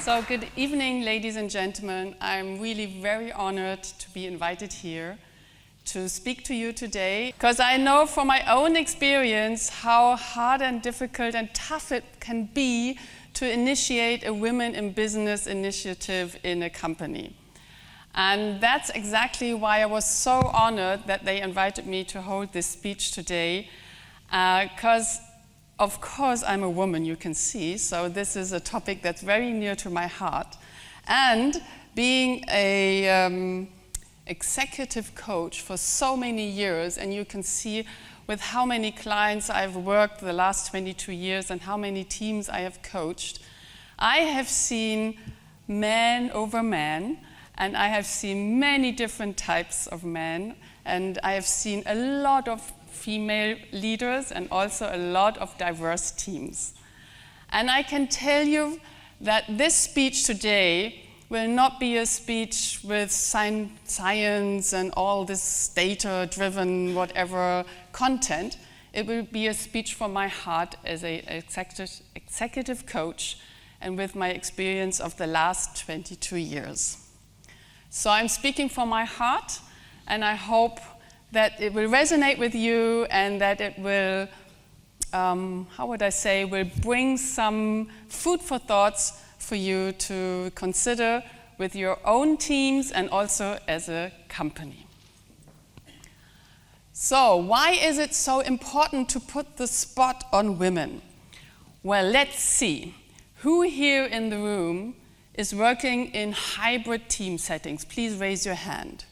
So good evening, ladies and gentlemen. I'm really very honored to be invited here to speak to you today, because I know from my own experience how hard and difficult and tough it can be to initiate a Women in Business initiative in a company. And that's exactly why I was so honored that they invited me to hold this speech today, because of course, I'm a woman, you can see, so this is a topic that's very near to my heart. And being a executive coach for so many years, and you can see with how many clients I've worked the last 22 years and how many teams I have coached, I have seen man over man, and I have seen many different types of men, and I have seen a lot of female leaders and also a lot of diverse teams. And I can tell you that this speech today will not be a speech with science and all this data-driven whatever content. It will be a speech from my heart as an executive coach and with my experience of the last 22 years. So I'm speaking from my heart, and I hope that it will resonate with you and that it will, will bring some food for thoughts for you to consider with your own teams and also as a company. So, why is it so important to put the spot on women? Well, let's see. Who here in the room is working in hybrid team settings? Please raise your hand.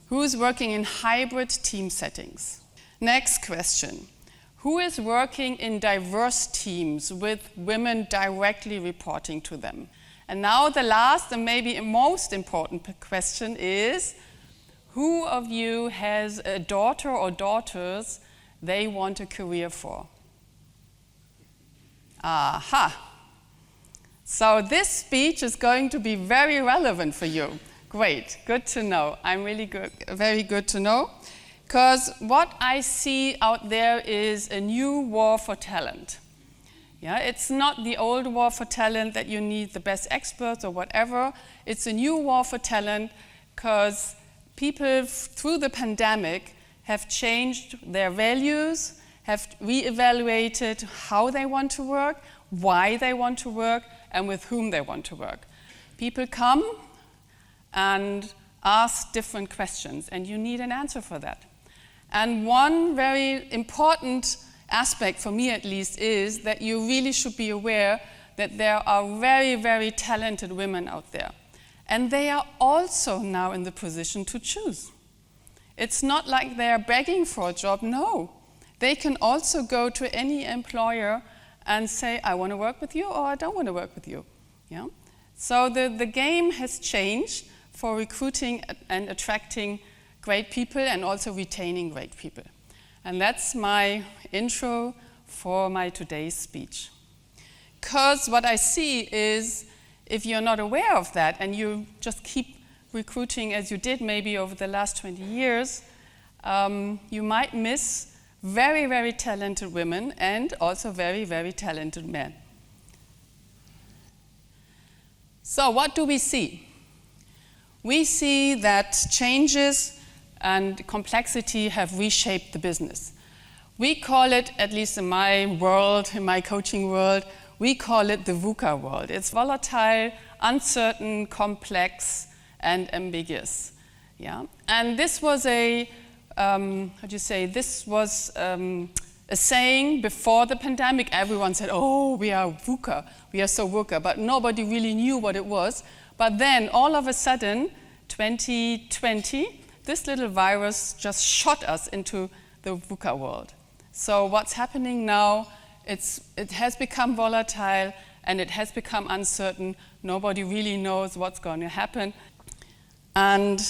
Who is working in hybrid team settings? Next question. Who is working in diverse teams with women directly reporting to them? And now the last and maybe most important question is, who of you has a daughter or daughters they want a career for? Aha. So this speech is going to be very relevant for you. Great, good to know. Very good to know. Because what I see out there is a new war for talent. Yeah, it's not the old war for talent that you need the best experts or whatever. It's a new war for talent because people through the pandemic have changed their values, have reevaluated how they want to work, why they want to work, and with whom they want to work. People come and ask different questions, and you need an answer for that. And one very important aspect, for me at least, is that you really should be aware that there are very, very talented women out there. And they are also now in the position to choose. It's not like they are begging for a job, no. They can also go to any employer and say, I want to work with you, or I don't want to work with you. Yeah? So the game has changed for recruiting and attracting great people and also retaining great people. And that's my intro for my today's speech. Because what I see is, if you're not aware of that and you just keep recruiting as you did maybe over the last 20 years, you might miss very, very talented women and also very, very talented men. So what do we see? We see that changes and complexity have reshaped the business. We call it, at least in my world, in my coaching world, we call it the VUCA world. It's volatile, uncertain, complex, and ambiguous. Yeah? And this was a saying before the pandemic. Everyone said, oh, we are VUCA, we are so VUCA, but nobody really knew what it was. But then, all of a sudden, 2020, this little virus just shot us into the VUCA world. So what's happening now, it has become volatile and it has become uncertain. Nobody really knows what's going to happen. And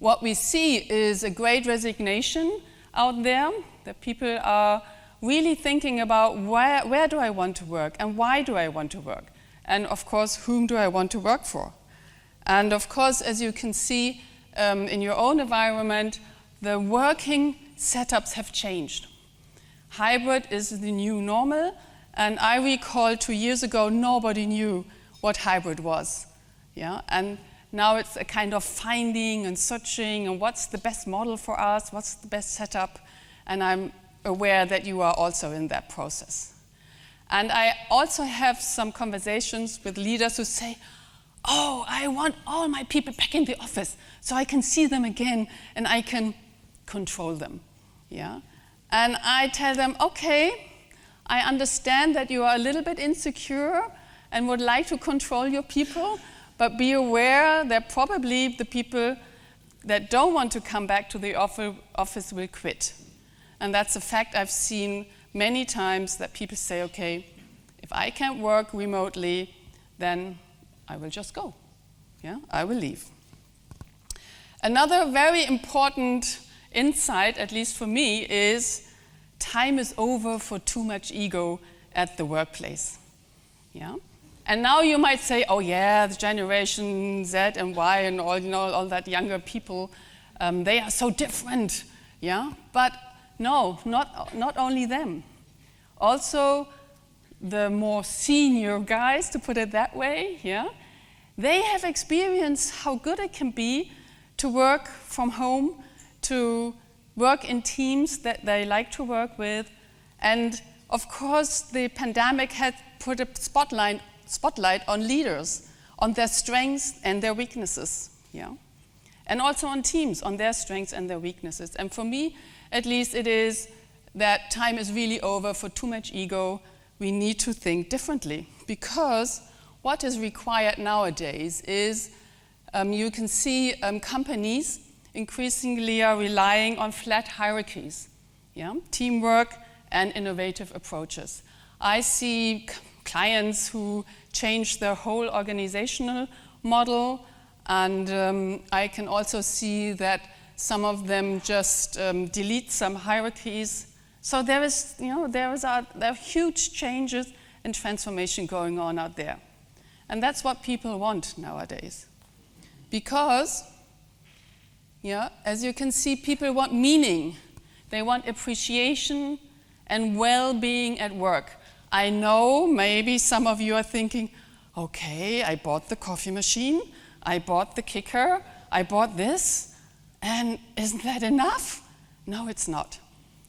what we see is a great resignation out there, that people are really thinking about where do I want to work and why do I want to work? And of course, whom do I want to work for? And of course, as you can see in your own environment, the working setups have changed. Hybrid is the new normal, and I recall 2 years ago, nobody knew what hybrid was. Yeah? And now it's a kind of finding and searching and what's the best model for us, what's the best setup, and I'm aware that you are also in that process. And I also have some conversations with leaders who say, oh, I want all my people back in the office so I can see them again and I can control them. Yeah? And I tell them, okay, I understand that you are a little bit insecure and would like to control your people, but be aware that probably the people that don't want to come back to the office will quit. And that's a fact I've seen many times, that people say, okay, if I can't work remotely, then I will just go. Yeah, I will leave. Another very important insight, at least for me, is time is over for too much ego at the workplace. Yeah? And now you might say, oh yeah, the generation Z and Y and all, all that younger people, they are so different. Yeah? But no, not only them. Also, the more senior guys, to put it that way, yeah, they have experienced how good it can be to work from home, to work in teams that they like to work with. And of course, the pandemic had put a spotlight on leaders, on their strengths and their weaknesses, yeah? And also on teams, on their strengths and their weaknesses. And for me, at least, it is that time is really over for too much ego. We need to think differently, because what is required nowadays is, you can see companies increasingly are relying on flat hierarchies, yeah? Teamwork and innovative approaches. I see clients who change their whole organizational model, and I can also see that some of them just delete some hierarchies. So there are huge changes and transformation going on out there. And that's what people want nowadays. Because, yeah, as you can see, people want meaning. They want appreciation and well-being at work. I know maybe some of you are thinking, okay, I bought the coffee machine, I bought the kicker, I bought this, and isn't that enough? No, it's not.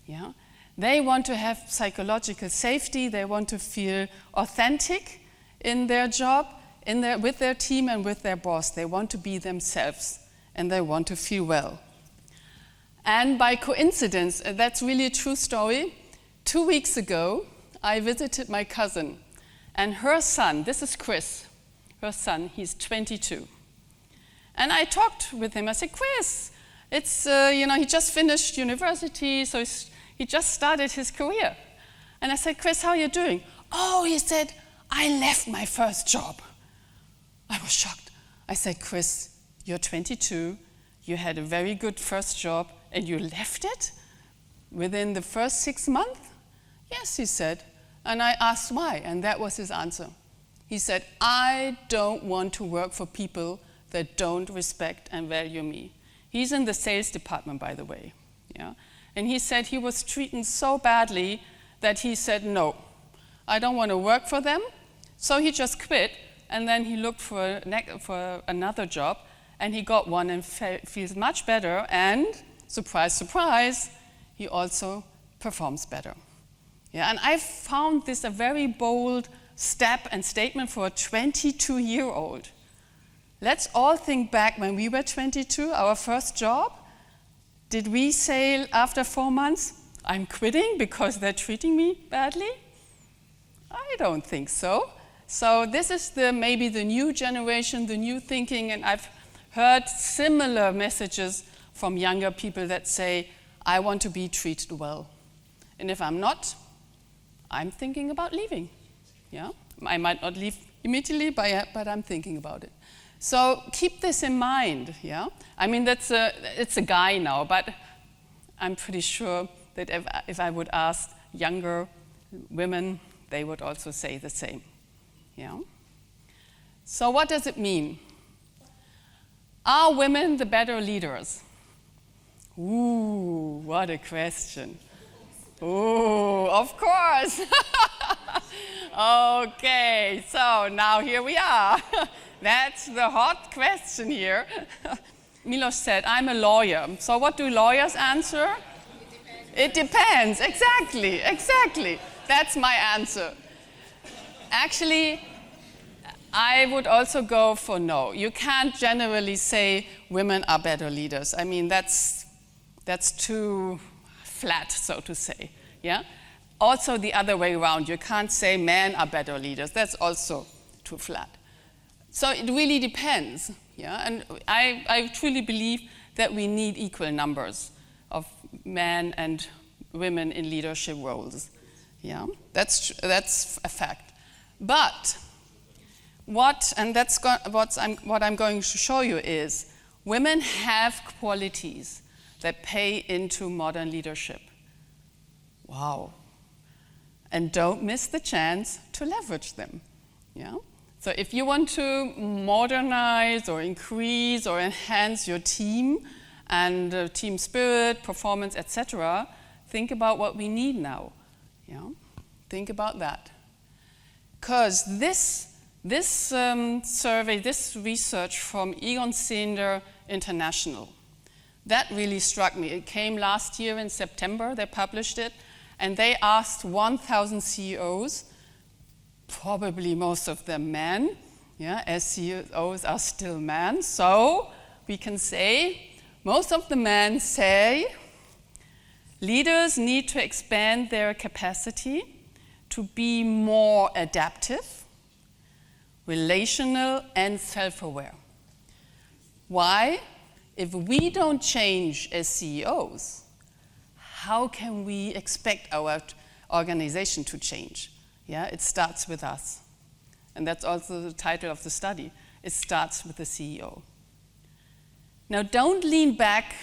Yeah? They want to have psychological safety, they want to feel authentic in their job, with their team and with their boss. They want to be themselves, and they want to feel well. And by coincidence, that's really a true story, 2 weeks ago, I visited my cousin, and her son, this is Chris, her son, he's 22. And I talked with him, I said, Chris, it's, he just finished university, so he just started his career. And I said, Chris, how are you doing? Oh, he said, I left my first job. I was shocked. I said, Chris, you're 22, you had a very good first job, and you left it within the first 6 months? Yes, he said. And I asked why, and that was his answer. He said, I don't want to work for people that don't respect and value me. He's in the sales department, by the way. Yeah? And he said he was treated so badly that he said, no, I don't want to work for them. So he just quit, and then he looked for another job, and he got one and feels much better, and surprise, surprise, he also performs better. Yeah, and I found this a very bold step and statement for a 22-year-old. Let's all think back when we were 22, our first job. Did we say after 4 months, I'm quitting because they're treating me badly? I don't think so. So this is maybe the new generation, the new thinking, and I've heard similar messages from younger people that say, I want to be treated well. And if I'm not, I'm thinking about leaving. Yeah? I might not leave immediately, but I'm thinking about it. So keep this in mind. Yeah? I mean, it's a guy now, but I'm pretty sure that if I would ask younger women, they would also say the same. Yeah? So what does it mean? Are women the better leaders? Ooh, what a question. Oh, of course. Okay, so now here we are. That's the hot question here. Milos said, I'm a lawyer. So what do lawyers answer? It depends. Exactly. That's my answer. Actually, I would also go for no. You can't generally say women are better leaders. I mean, that's too flat, so to say. Yeah. Also, the other way around. You can't say men are better leaders. That's also too flat. So it really depends. Yeah. And I truly believe that we need equal numbers of men and women in leadership roles. Yeah. That's a fact. But what I'm going to show you is women have qualities that pay into modern leadership. Wow. And don't miss the chance to leverage them. Yeah? So if you want to modernize or increase or enhance your team and team spirit, performance, etc., think about what we need now. Yeah? Think about that. Because this survey, this research from Egon Zehnder International, that really struck me. It came last year in September, they published it, and they asked 1,000 CEOs, probably most of them men, yeah, as CEOs are still men, so we can say, most of the men say, leaders need to expand their capacity to be more adaptive, relational, and self-aware. Why? If we don't change as CEOs, how can we expect our organization to change? Yeah, it starts with us. And that's also the title of the study. It starts with the CEO. Now, don't lean back.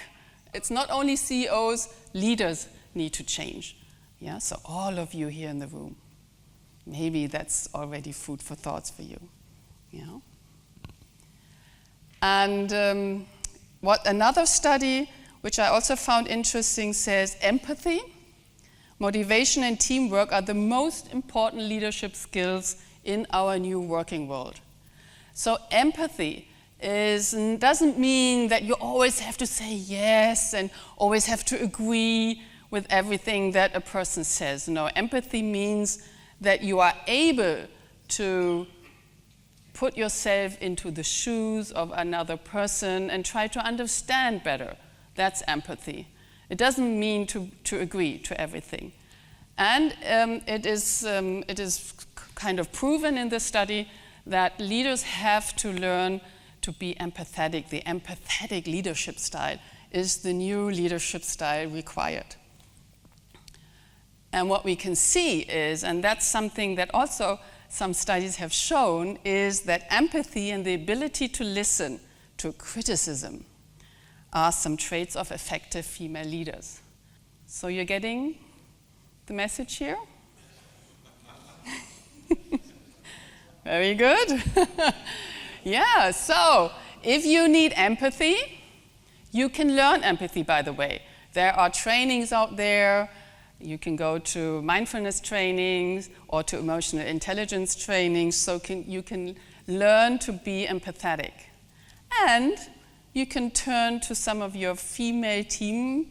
It's not only CEOs, leaders need to change. Yeah, so all of you here in the room, maybe that's already food for thoughts for you. Yeah. And what another study, which I also found interesting, says empathy, motivation, and teamwork are the most important leadership skills in our new working world. So empathy doesn't mean that you always have to say yes and always have to agree with everything that a person says. No, empathy means that you are able to put yourself into the shoes of another person and try to understand better. That's empathy. It doesn't mean to agree to everything. And it is kind of proven in the study that leaders have to learn to be empathetic. The empathetic leadership style is the new leadership style required. And what we can see is, and that's something that also some studies have shown, is that empathy and the ability to listen to criticism are some traits of effective female leaders. So you're getting the message here? Very good. Yeah, so if you need empathy, you can learn empathy, by the way. There are trainings out there. You can go to mindfulness trainings or to emotional intelligence trainings, so you can learn to be empathetic. And you can turn to some of your female team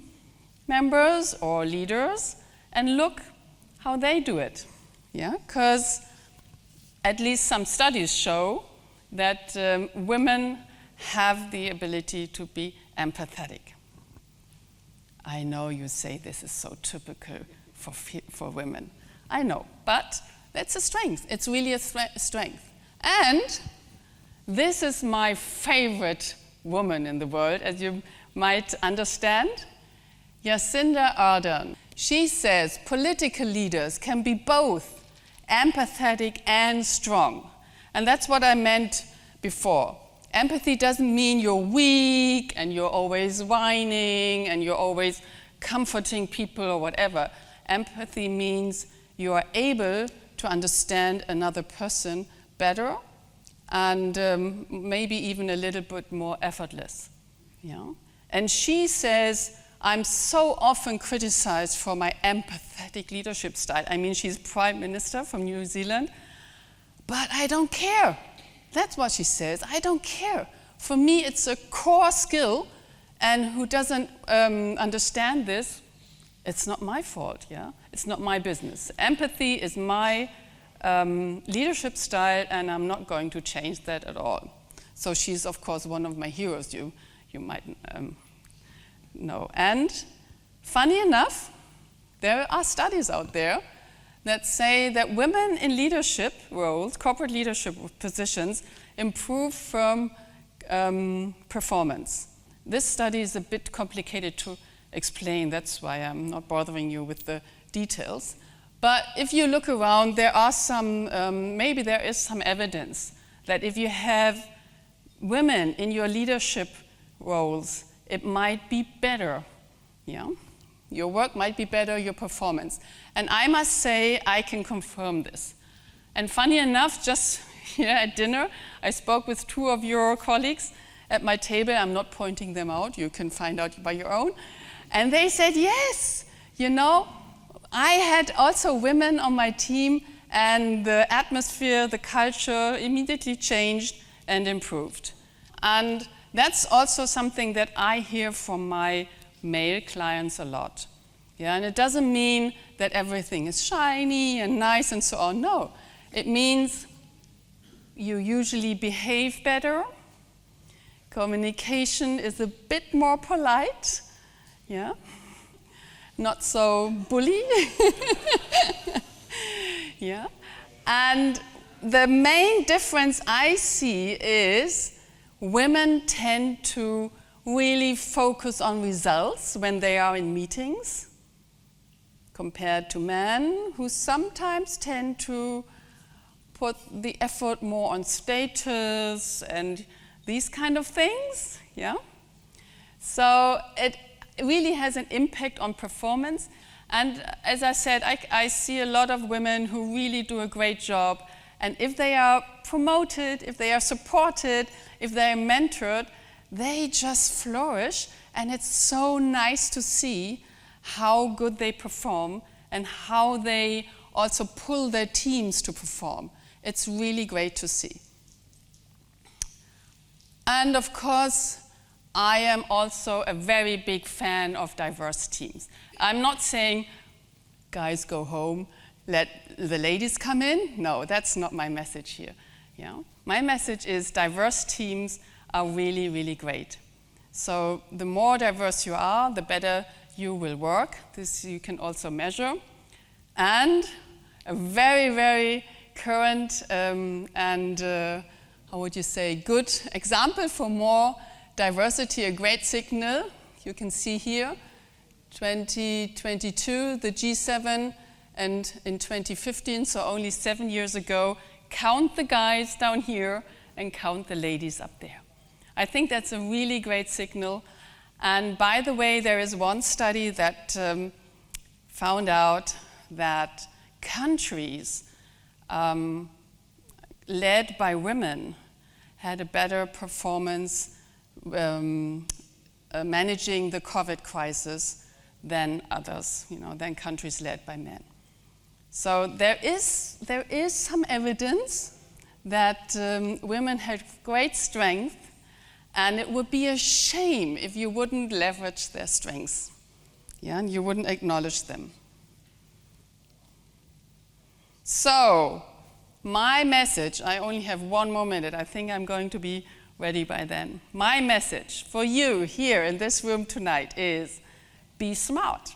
members or leaders and look how they do it. Yeah, because at least some studies show that women have the ability to be empathetic. I know you say this is so typical for women. I know, but that's a strength. It's really a strength. And this is my favorite woman in the world, as you might understand, Jacinda Ardern. She says political leaders can be both empathetic and strong. And that's what I meant before. Empathy doesn't mean you're weak and you're always whining and you're always comforting people or whatever. Empathy means you are able to understand another person better and maybe even a little bit more effortless. Yeah? And she says, I'm so often criticized for my empathetic leadership style. I mean, she's Prime Minister from New Zealand, but I don't care. That's what she says. I don't care. For me, it's a core skill, and who doesn't understand this, it's not my fault, yeah? It's not my business. Empathy is my leadership style, and I'm not going to change that at all. So she's, of course, one of my heroes, you might know. And funny enough, there are studies out there that say that women in leadership roles, corporate leadership positions, improve from performance. This study is a bit complicated to explain, that's why I'm not bothering you with the details. But if you look around, there are some, maybe there is some evidence that if you have women in your leadership roles, it might be better, yeah? Your work might be better, your performance. And I must say, I can confirm this. And funny enough, just here at dinner, I spoke with 2 of your colleagues at my table. I'm not pointing them out, you can find out by your own. And they said, yes, you know, I had also women on my team, and the atmosphere, the culture immediately changed and improved. And that's also something that I hear from my male clients a lot. Yeah, and it doesn't mean that everything is shiny and nice and so on. No, it means you usually behave better. Communication is a bit more polite. Yeah, not so bully. Yeah, and the main difference I see is women tend to really focus on results when they are in meetings, compared to men who sometimes tend to put the effort more on status and these kind of things, yeah? So it really has an impact on performance. And as I said, I see a lot of women who really do a great job. And if they are promoted, if they are supported, if they are mentored, they just flourish. And it's so nice to see how good they perform and how they also pull their teams to perform. It's really great to see. And of course, I am also a very big fan of diverse teams. I'm not saying, guys, go home, let the ladies come in. No, that's not my message here. Yeah? My message is diverse teams are really, really great. So the more diverse you are, the better you will work. This you can also measure. And a very, very current how would you say, good example for more diversity, a great signal. You can see here, 2022, the G7, and in 2015, so only 7 years ago, count the guys down here and count the ladies up there. I think that's a really great signal. And by the way, there is one study that found out that countries led by women had a better performance managing the COVID crisis than others, than countries led by men. So there is some evidence that women have great strength, and it would be a shame if you wouldn't leverage their strengths, and you wouldn't acknowledge them. So, my message, I only have 1 more minute, I think I'm going to be ready by then. My message for you here in this room tonight is be smart.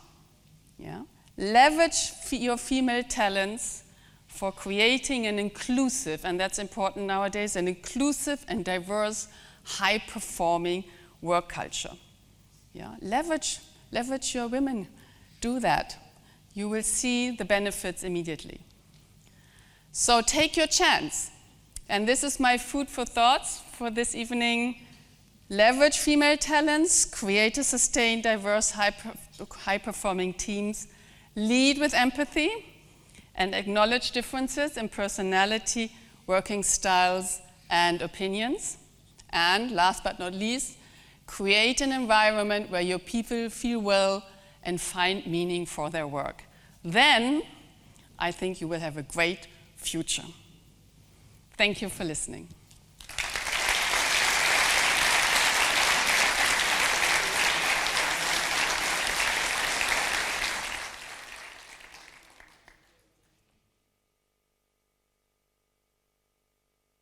Yeah? Leverage your female talents for creating an inclusive, and that's important nowadays, an inclusive and diverse, high-performing work culture. Yeah? Leverage your women. Do that. You will see the benefits immediately. So take your chance. And this is my food for thoughts for this evening. Leverage female talents, create a sustained, diverse, high-performing teams, lead with empathy, and acknowledge differences in personality, working styles, and opinions. And last but not least, Create an environment where your people feel well and find meaning for their work. Then, I think you will have a great future. Thank you for listening.